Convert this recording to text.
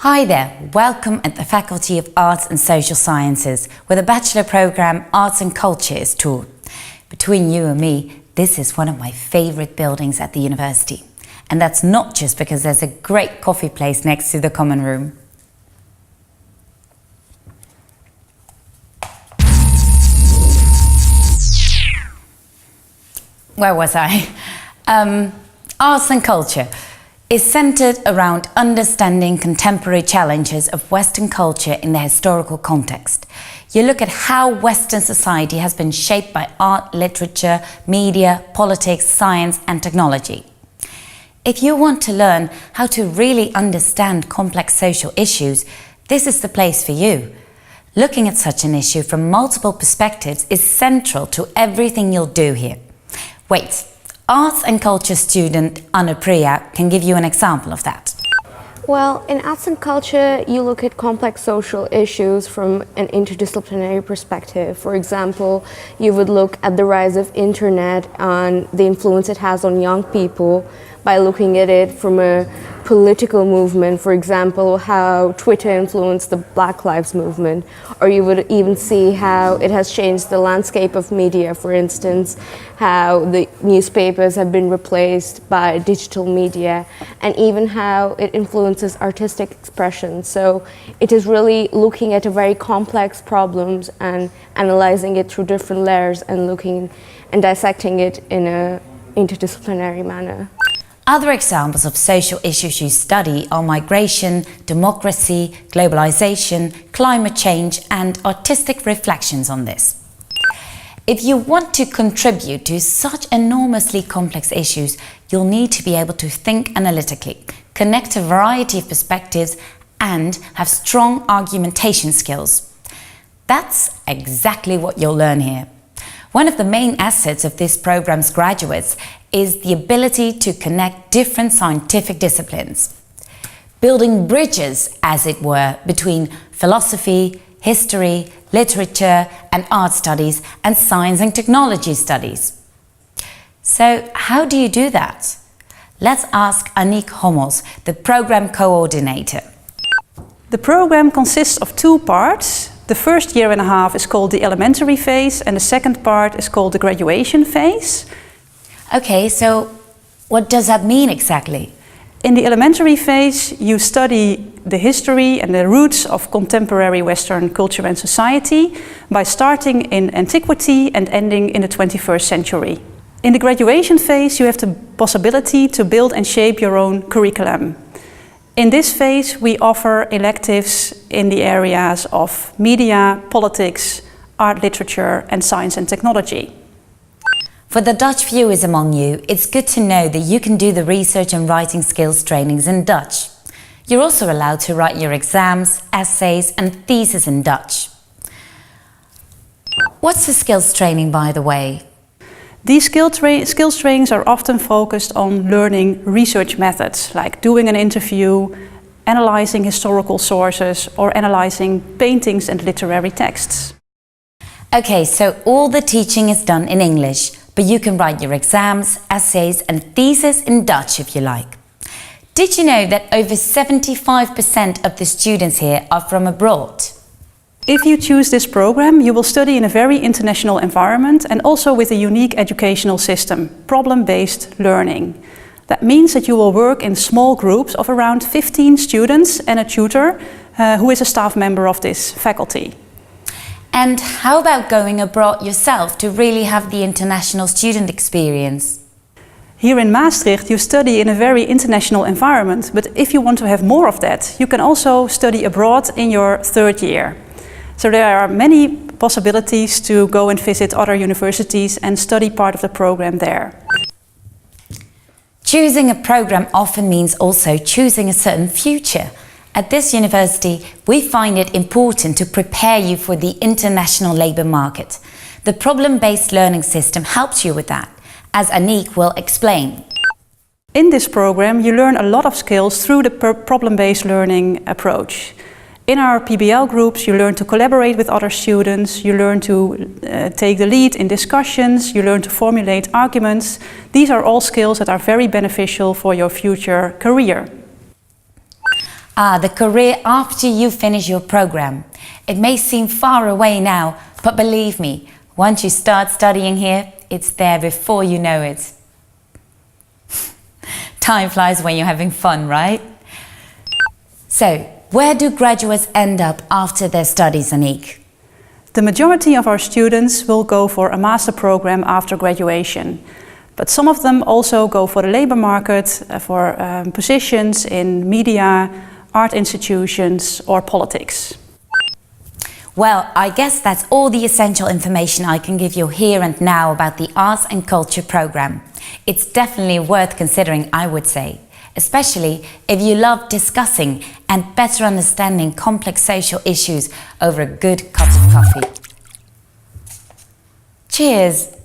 Hi there, welcome at the Faculty of Arts and Social Sciences, where the Bachelor programme Arts and Culture is taught. Between you and me, this is one of my favourite buildings at the university. And that's not just because there's a great coffee place next to the common room. Where was I? Arts and culture is centred around understanding contemporary challenges of Western culture in the historical context. You look at how Western society has been shaped by art, literature, media, politics, science and technology. If you want to learn how to really understand complex social issues, this is the place for you. Looking at such an issue from multiple perspectives is central to everything you'll do here. Wait, arts and culture student Anna Priya can give you an example of that. Well, in arts and culture, you look at complex social issues from an interdisciplinary perspective. For example, you would look at the rise of internet and the influence it has on young people by looking at it from a political movement, for example, how Twitter influenced the Black Lives Movement, or you would even see how it has changed the landscape of media, for instance, how the newspapers have been replaced by digital media, and even how it influences artistic expression. So it is really looking at a very complex problems and analyzing it through different layers and looking and dissecting it in an interdisciplinary manner. Other examples of social issues you study are migration, democracy, globalization, climate change and artistic reflections on this. If you want to contribute to such enormously complex issues, you'll need to be able to think analytically, connect a variety of perspectives and have strong argumentation skills. That's exactly what you'll learn here. One of the main assets of this programme's graduates is the ability to connect different scientific disciplines, building bridges, as it were, between philosophy, history, literature and art studies and science and technology studies. So how do you do that? Let's ask Aniek Hommels, the programme coordinator. The programme consists of two parts. The first year and a half is called the elementary phase and the second part is called the graduation phase. Okay, so what does that mean exactly? In the elementary phase, you study the history and the roots of contemporary Western culture and society by starting in antiquity and ending in the 21st century. In the graduation phase, you have the possibility to build and shape your own curriculum. In this phase, we offer electives in the areas of media, politics, art, literature and science and technology. For the Dutch viewers among you, it's good to know that you can do the research and writing skills trainings in Dutch. You're also allowed to write your exams, essays and theses in Dutch. What's the skills training, by the way? These skills trainings are often focused on learning research methods, like doing an interview, analyzing historical sources or analyzing paintings and literary texts. Okay, so all the teaching is done in English, but you can write your exams, essays and theses in Dutch if you like. Did you know that over 75% of the students here are from abroad? If you choose this program, you will study in a very international environment and also with a unique educational system, problem-based learning. That means that you will work in small groups of around 15 students and a tutor who is a staff member of this faculty. And how about going abroad yourself to really have the international student experience? Here in Maastricht you study in a very international environment, but if you want to have more of that, you can also study abroad in your third year. So there are many possibilities to go and visit other universities and study part of the program there. Choosing a program often means also choosing a certain future. At this university, we find it important to prepare you for the international labour market. The problem-based learning system helps you with that, as Aniek will explain. In this program, you learn a lot of skills through the problem-based learning approach. In our PBL groups, you learn to collaborate with other students, you learn to take the lead in discussions, you learn to formulate arguments. These are all skills that are very beneficial for your future career. The career after you finish your program. It may seem far away now, but believe me, once you start studying here, it's there before you know it. Time flies when you're having fun, right? So, where do graduates end up after their studies, Aniek? The majority of our students will go for a master program after graduation. But some of them also go for the labor market, for positions in media, art institutions or politics. Well, I guess that's all the essential information I can give you here and now about the Arts and Culture programme. It's definitely worth considering, I would say, especially if you love discussing and better understanding complex social issues over a good cup of coffee. Cheers!